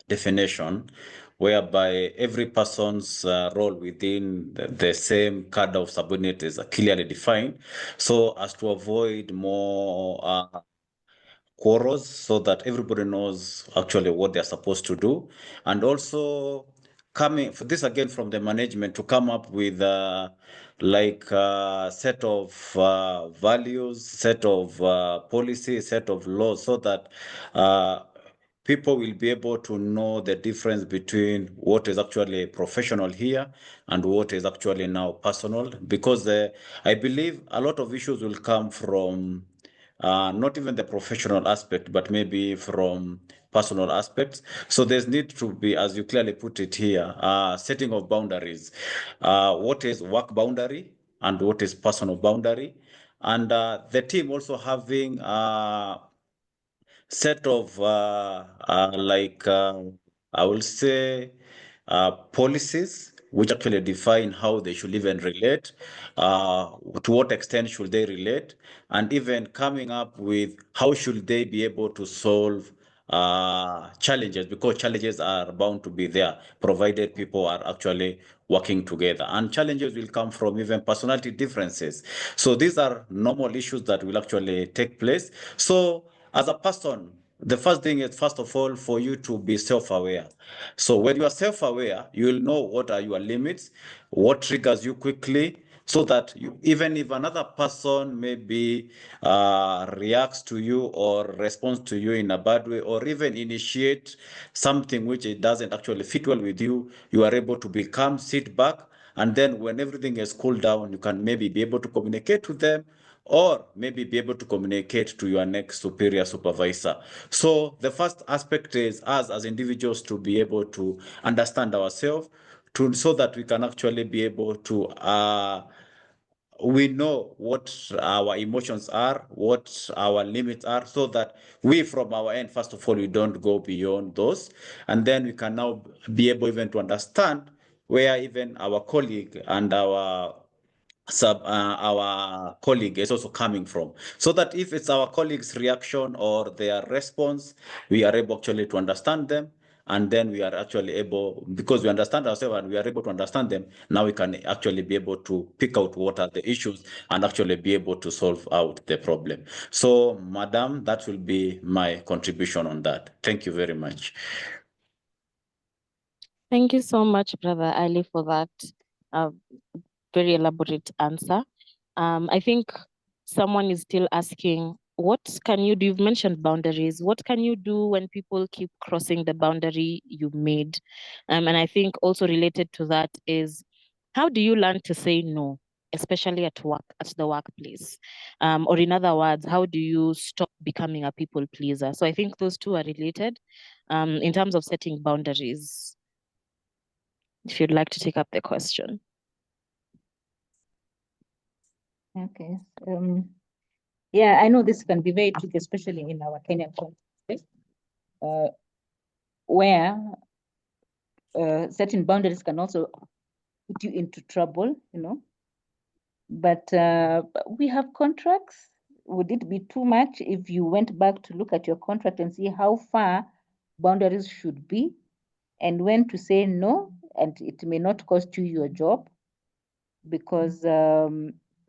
definition, whereby every person's role within the same cadre of subordinate is clearly defined, so as to avoid more quarrels, so that everybody knows actually what they're supposed to do. And also coming for this again from the management to come up with like a set of values, set of policies, set of laws, so that people will be able to know the difference between what is actually professional here and what is actually now personal. Because I believe a lot of issues will come from not even the professional aspect, but maybe from personal aspects. So there's need to be, as you clearly put it here, setting of boundaries. What is work boundary and what is personal boundary? And the team also having set of I will say policies which actually define how they should even relate, to what extent should they relate, and even coming up with how should they be able to solve challenges, because challenges are bound to be there provided people are actually working together, and challenges will come from even personality differences. So these are normal issues that will actually take place. So as a person, the first thing is, first of all, for you to be self-aware. So when you are self-aware, you will know what are your limits, what triggers you quickly, so that you, even if another person maybe reacts to you or responds to you in a bad way, or even initiate something which it doesn't actually fit well with you, you are able to be calm, sit back, and then when everything is cooled down, you can maybe be able to communicate with them, or maybe be able to communicate to your next superior supervisor. So the first aspect is us as individuals to be able to understand ourselves, to so that we can actually be able to we know what our emotions are, what our limits are, so that we from our end, first of all, we don't go beyond those. And then we can now be able even to understand where even our colleague and our colleague is also coming from, so that if it's our colleague's reaction or their response, we are able actually to understand them, and then we are actually able, because we understand ourselves and we are able to understand them, now we can actually be able to pick out what are the issues and actually be able to solve out the problem. So, Madam, that will be my contribution on that. Thank you very much. Thank you so much, Brother Ali, for that very elaborate answer. I think someone is still asking, what can you do? You've mentioned boundaries. What can you do when people keep crossing the boundary you made? And I think also related to that is, how do you learn to say no, especially at work, at the workplace? Or in other words, how do you stop becoming a people pleaser? So I think those two are related in terms of setting boundaries. If you'd like to take up the question. Okay. Yeah, I know this can be very tricky, especially in our Kenyan context, where certain boundaries can also put you into trouble, you know. But we have contracts. Would it be too much if you went back to look at your contract and see how far boundaries should be and when to say no, and it may not cost you your job? Because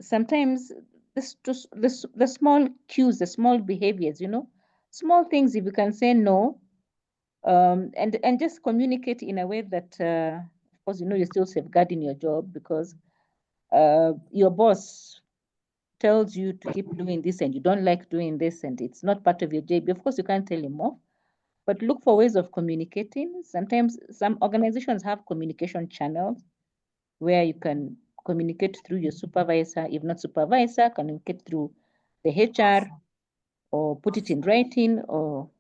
sometimes the small cues, the small behaviors, you know, small things, if you can say no, and just communicate in a way that, of course, you know, you're still safeguarding your job, because your boss tells you to keep doing this and you don't like doing this and it's not part of your job. Of course, you can't tell him off, but look for ways of communicating. Sometimes some organizations have communication channels where you can communicate through your supervisor. If not supervisor, communicate through the HR or put it in writing. Or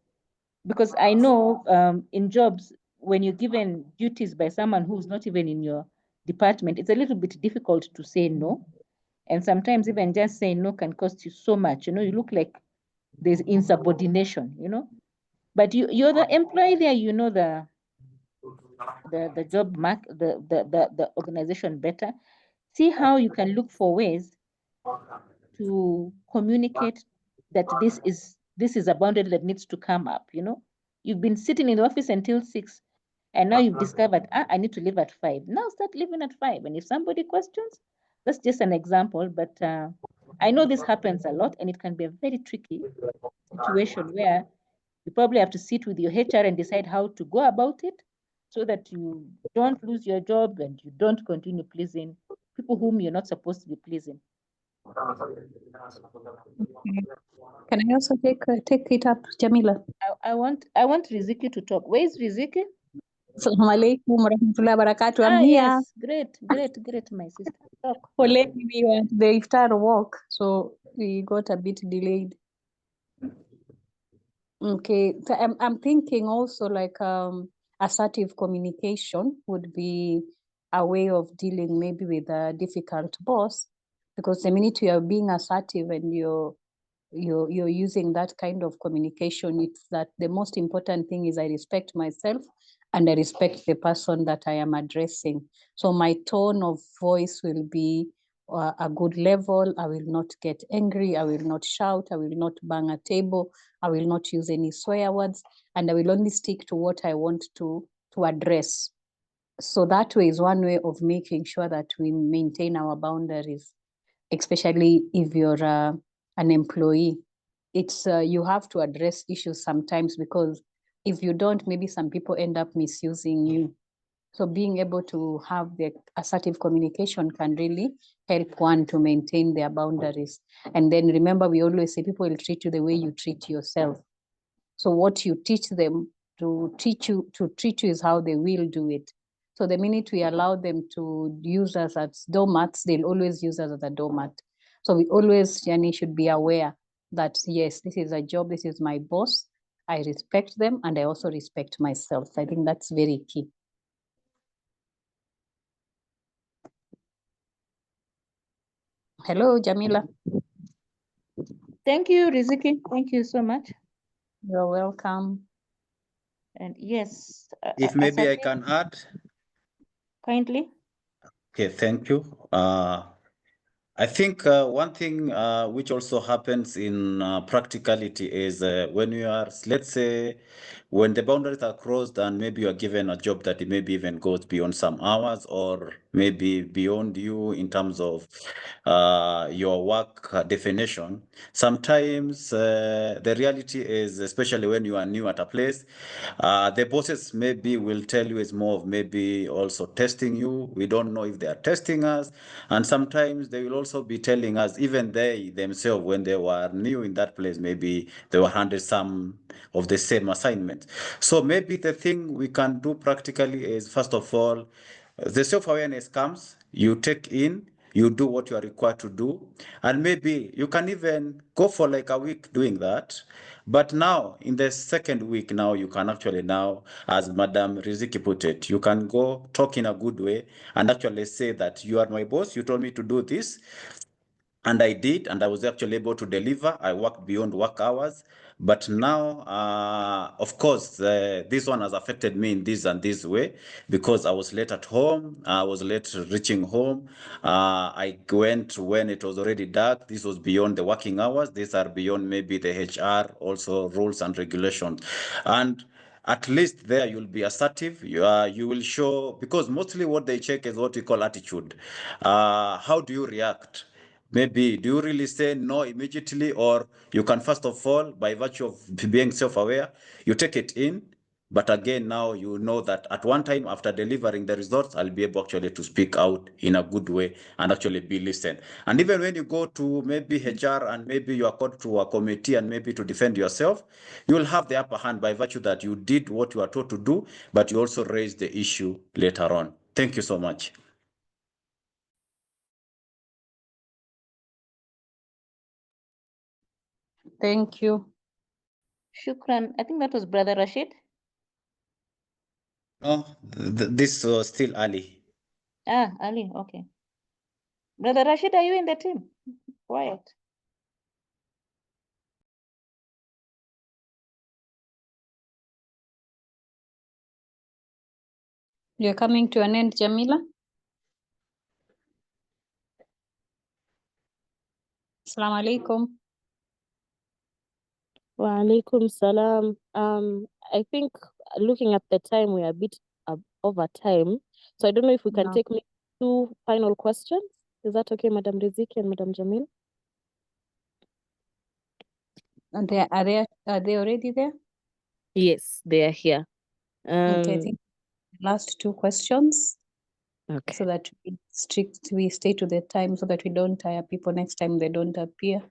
because I know in jobs, when you're given duties by someone who's not even in your department, it's a little bit difficult to say no. And sometimes even just saying no can cost you so much. You know, you look like there's insubordination, you know. But you're the employee there, you know the job mark, the organization better. See how you can look for ways to communicate that this is a boundary that needs to come up, you know. You've been sitting in the office until 6, and now you've discovered, I need to leave at 5. Now start leaving at 5. And if somebody questions, that's just an example, but I know this happens a lot, and it can be a very tricky situation where you probably have to sit with your HR and decide how to go about it so that you don't lose your job and you don't continue pleasing people whom you're not supposed to be pleasing. Can I also take it up, Jamila? I want Riziki to talk. Where is Riziki? Assalamu alaikum warahmatullahi wabarakatuh. I'm here. Yes, great, my sister. Talk. Poleni, we were at the iftar walk, so we got a bit delayed. Okay, so I'm thinking also like assertive communication would be a way of dealing maybe with a difficult boss, because the minute you are being assertive and you're using that kind of communication, it's that the most important thing is I respect myself and I respect the person that I am addressing. So my tone of voice will be a good level. I will not get angry. I will not shout. I will not bang a table. I will not use any swear words, and I will only stick to what I want to address. So that way is one way of making sure that we maintain our boundaries, especially if you're an employee. It's you have to address issues sometimes, because if you don't, maybe some people end up misusing you. So being able to have the assertive communication can really help one to maintain their boundaries. And then remember, we always say people will treat you the way you treat yourself. So what you teach them to treat you is how they will do it. So the minute we allow them to use us as doormats, they'll always use us as a doormat. So we always, Yani, should be aware that, yes, this is a job, this is my boss, I respect them, and I also respect myself. I think that's very key. Hello, Jamila. Thank you, Riziki. Thank you so much. You're welcome. And yes, If maybe I can add. Kindly. Okay, thank you. I think one thing which also happens in practicality is when you are, let's say, when the boundaries are crossed and maybe you are given a job that it maybe even goes beyond some hours or maybe beyond you in terms of your work definition, sometimes the reality is, especially when you are new at a place, the bosses maybe will tell you it's more of maybe also testing you. We don't know if they are testing us. And sometimes they will also be telling us, even they themselves, when they were new in that place, maybe they were handed some of the same assignments. So maybe the thing we can do practically is, first of all, the self-awareness comes, you take in, you do what you are required to do, and maybe you can even go for like a week doing that. But now, in the second week, now you can actually now, as Madam Riziki put it, you can go talk in a good way and actually say that you are my boss, you told me to do this, and I did, and I was actually able to deliver. I worked beyond work hours. But now, of course, this one has affected me in this and this way because I was late at home. I was late reaching home. I went when it was already dark. This was beyond the working hours. These are beyond maybe the HR also rules and regulations. And at least there you'll be assertive. You will show, because mostly what they check is what we call attitude. How do you react? Maybe, do you really say no immediately, or you can first of all, by virtue of being self-aware, you take it in, but again, now you know that at one time after delivering the results, I'll be able actually to speak out in a good way and actually be listened. And even when you go to maybe HR and maybe you are called to a committee and maybe to defend yourself, you will have the upper hand by virtue that you did what you are told to do, but you also raised the issue later on. Thank you so much. Thank you. Shukran. I think that was Brother Rashid. No, this was still early. Ah, Ali, okay. Brother Rashid, are you in the team? Quiet. You're coming to an end, Jamila? Assalamu alaikum. Wa alaikum salam. I think looking at the time, we are a bit over time. So I don't know if we can No. take maybe 2 final questions. Is that okay, Madam Riziki and Madam Jamil? And are they already there? Yes, they are here. Okay, I think last 2 questions Okay. so that we stay to the time so that we don't tire people next time they don't appear.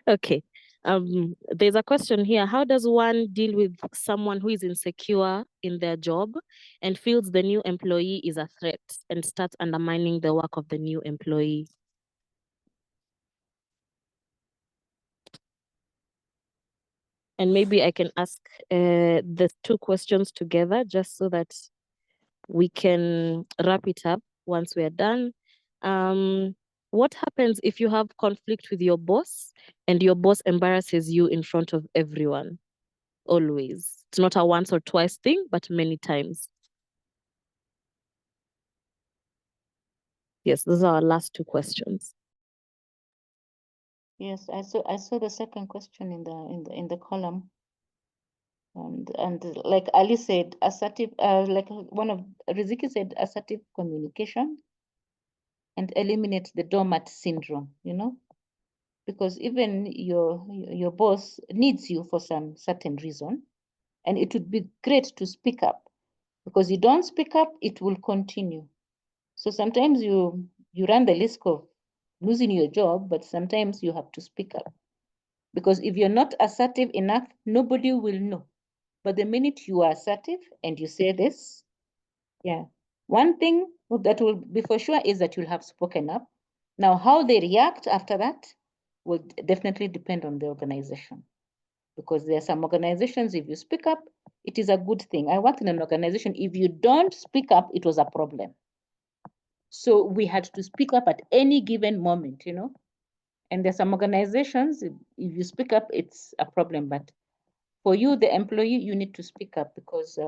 Okay. There's a question here. How does one deal with someone who is insecure in their job and feels the new employee is a threat and starts undermining the work of the new employee? And maybe I can ask the 2 questions together just so that we can wrap it up once we're done. What happens if you have conflict with your boss and your boss embarrasses you in front of everyone? Always. It's not a once or twice thing, but many times. Yes, those are our last 2 questions. Yes, I saw the second question in the column. And like Ali said, assertive, like one of Riziki said, assertive communication and eliminate the doormat syndrome, because even your boss needs you for some certain reason, and it would be great to speak up, because you don't speak up, it will continue. So sometimes you run the risk of losing your job, but sometimes you have to speak up, because if you're not assertive enough, nobody will know. But the minute you are assertive and you say this, yeah, one thing that will be for sure is that you'll have spoken up. Now, how they react after that will definitely depend on the organization, because there are some organizations, if you speak up, it is a good thing. I worked in an organization, if you don't speak up, it was a problem. So we had to speak up at any given moment, and there's some organizations, if you speak up, it's a problem. But for you, the employee, you need to speak up, because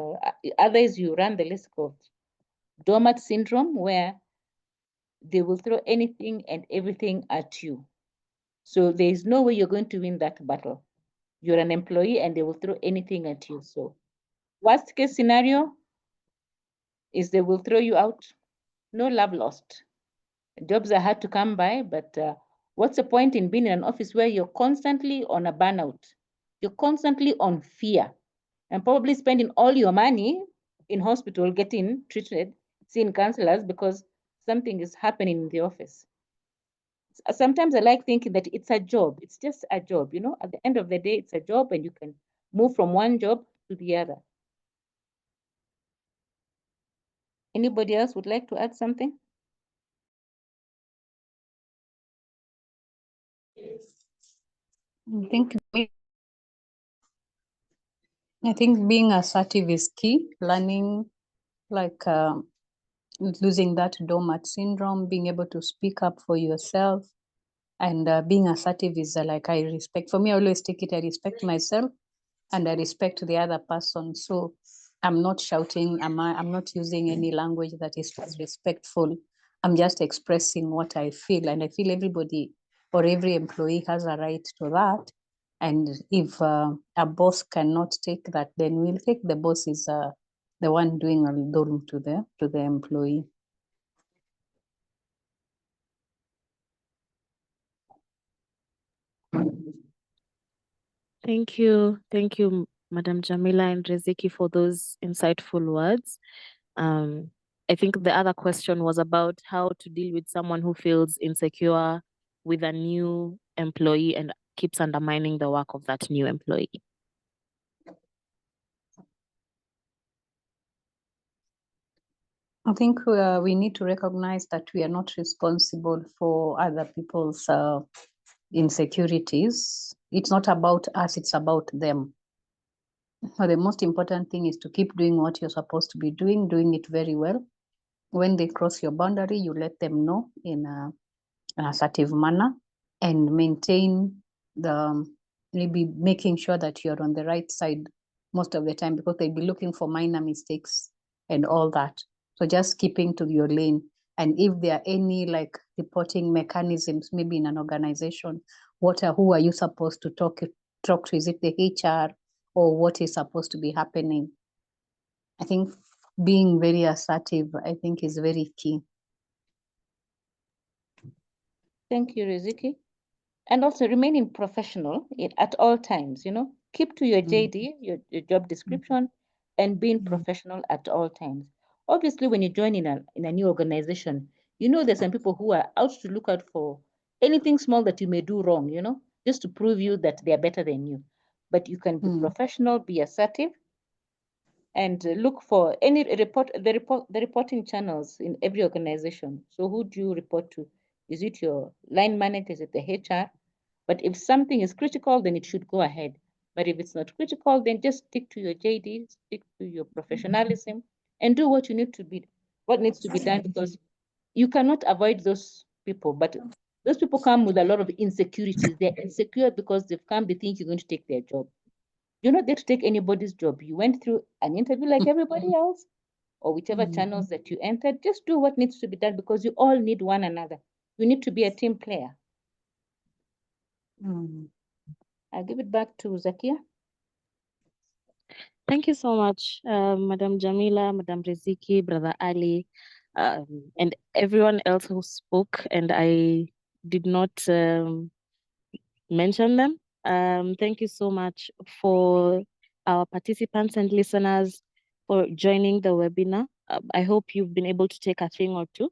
otherwise you run the risk of doormat syndrome, where they will throw anything and everything at you. So there is no way you're going to win that battle. You're an employee and they will throw anything at you. So worst case scenario is they will throw you out. No love lost. Jobs are hard to come by, but what's the point in being in an office where you're constantly on a burnout? You're constantly on fear and probably spending all your money in hospital getting treated, seeing counselors because something is happening in the office. Sometimes I like thinking that it's a job. It's just a job, you know. At the end of the day, it's a job and you can move from one job to the other. Anybody else would like to add something? I think being assertive is key. Learning, like losing that doormat syndrome, being able to speak up for yourself, and being assertive is like I respect. For me, I always take it. I respect myself, and I respect the other person. So I'm not shouting. I'm not using any language that is disrespectful. I'm just expressing what I feel, and I feel everybody or every employee has a right to that. And if a boss cannot take that, then we'll take the boss is the one doing a dulm to the employee. Thank you. Thank you, Madam Jamila and Rezeki, for those insightful words. Um, I think the other question was about how to deal with someone who feels insecure with a new employee and keeps undermining the work of that new employee. I think we need to recognize that we are not responsible for other people's insecurities. It's not about us, it's about them. So the most important thing is to keep doing what you're supposed to be doing it very well. When they cross your boundary, you let them know in an assertive manner and maintain the maybe making sure that you're on the right side most of the time, because they'll be looking for minor mistakes and all that. So just keeping to your lane. And if there are any like reporting mechanisms, maybe in an organization, who are you supposed to talk to? Is it the HR or what is supposed to be happening? I think being very assertive, I think, is very key. Thank you, Riziki. And also remaining professional at all times, you know, keep to your JD, your job description, and being professional at all times. Obviously, when you join in a new organization, you know there's some people who are out to look out for anything small that you may do wrong, you know, just to prove you that they are better than you. But you can be professional, be assertive, and look for any the reporting channels in every organization. So who do you report to? Is it your line manager? Is it the HR? But if something is critical, then it should go ahead. But if it's not critical, then just stick to your JD, stick to your professionalism, and do what what needs to be done, because you cannot avoid those people. But those people come with a lot of insecurities. They're insecure because they've come, they think you're going to take their job. You're not there to take anybody's job. You went through an interview like everybody else, or whichever channels that you entered. Just do what needs to be done, because you all need one another. You need to be a team player. I'll give it back to Zakia. Thank you so much, Madam Jamila, Madam Riziki, Brother Ali, and everyone else who spoke, and I did not mention them. Thank you so much for our participants and listeners for joining the webinar. I hope you've been able to take a thing or two,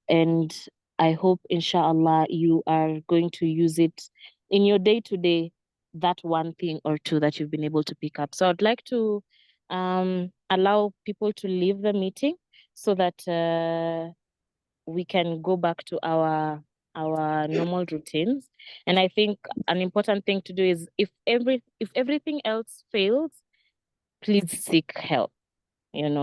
and I hope, inshallah, you are going to use it in your day-to-day, that one thing or two that you've been able to pick up. So I'd like to allow people to leave the meeting so that we can go back to our normal routines. And I think an important thing to do is if everything else fails, please seek help.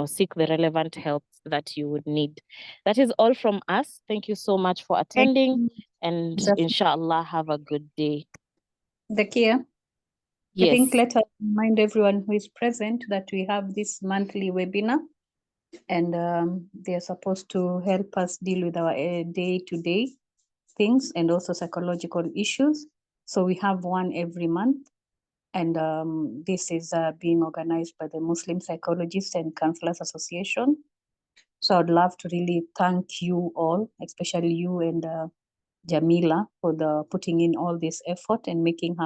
Seek the relevant help that you would need. That is all from us. Thank you so much for attending, and inshallah, have a good day. Zakia, Yes. I think let us remind everyone who is present that we have this monthly webinar, and they are supposed to help us deal with our day-to-day things and also psychological issues. So we have one every month. And this is being organized by the Muslim Psychologists and Counselors Association. So I'd love to really thank you all, especially you and Jamila, for the putting in all this effort and making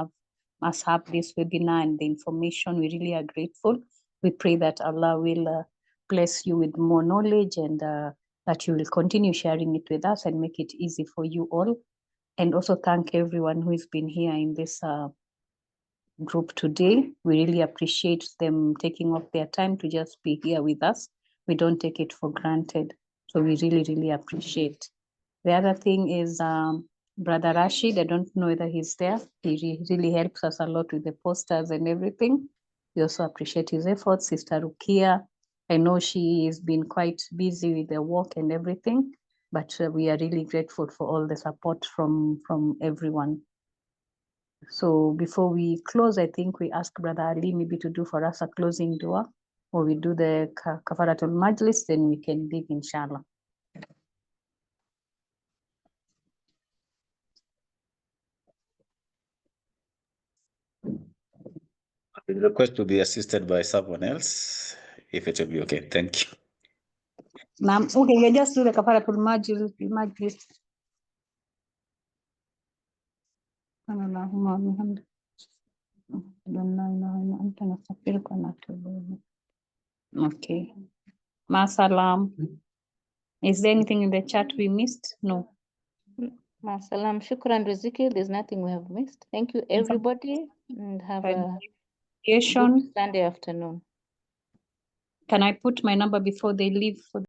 us have this webinar and the information. We really are grateful. We pray that Allah will bless you with more knowledge and that you will continue sharing it with us and make it easy for you all. And also thank everyone who has been here in this group today. We really appreciate them taking off their time to just be here with us. We don't take it for granted. So we really, really appreciate. The other thing is Brother Rashid. I don't know whether he's there. He really helps us a lot with the posters and everything. We also appreciate his efforts. Sister Rukia, I know she has been quite busy with the work and everything, but we are really grateful for all the support from everyone. So before we close, I think we ask Brother Ali maybe to do for us a closing dua, or we do the Kafaratul Majlis, then we can leave, inshallah. I request to be assisted by someone else, if it will be okay. Thank you. Now, okay, we just do the Kafaratul Majlis. Okay. Masalam. Is there anything in the chat we missed? No. Masalam. Shukran, Riziki. There's nothing we have missed. Thank you, everybody, and have a good Sunday afternoon. Can I put my number before they leave for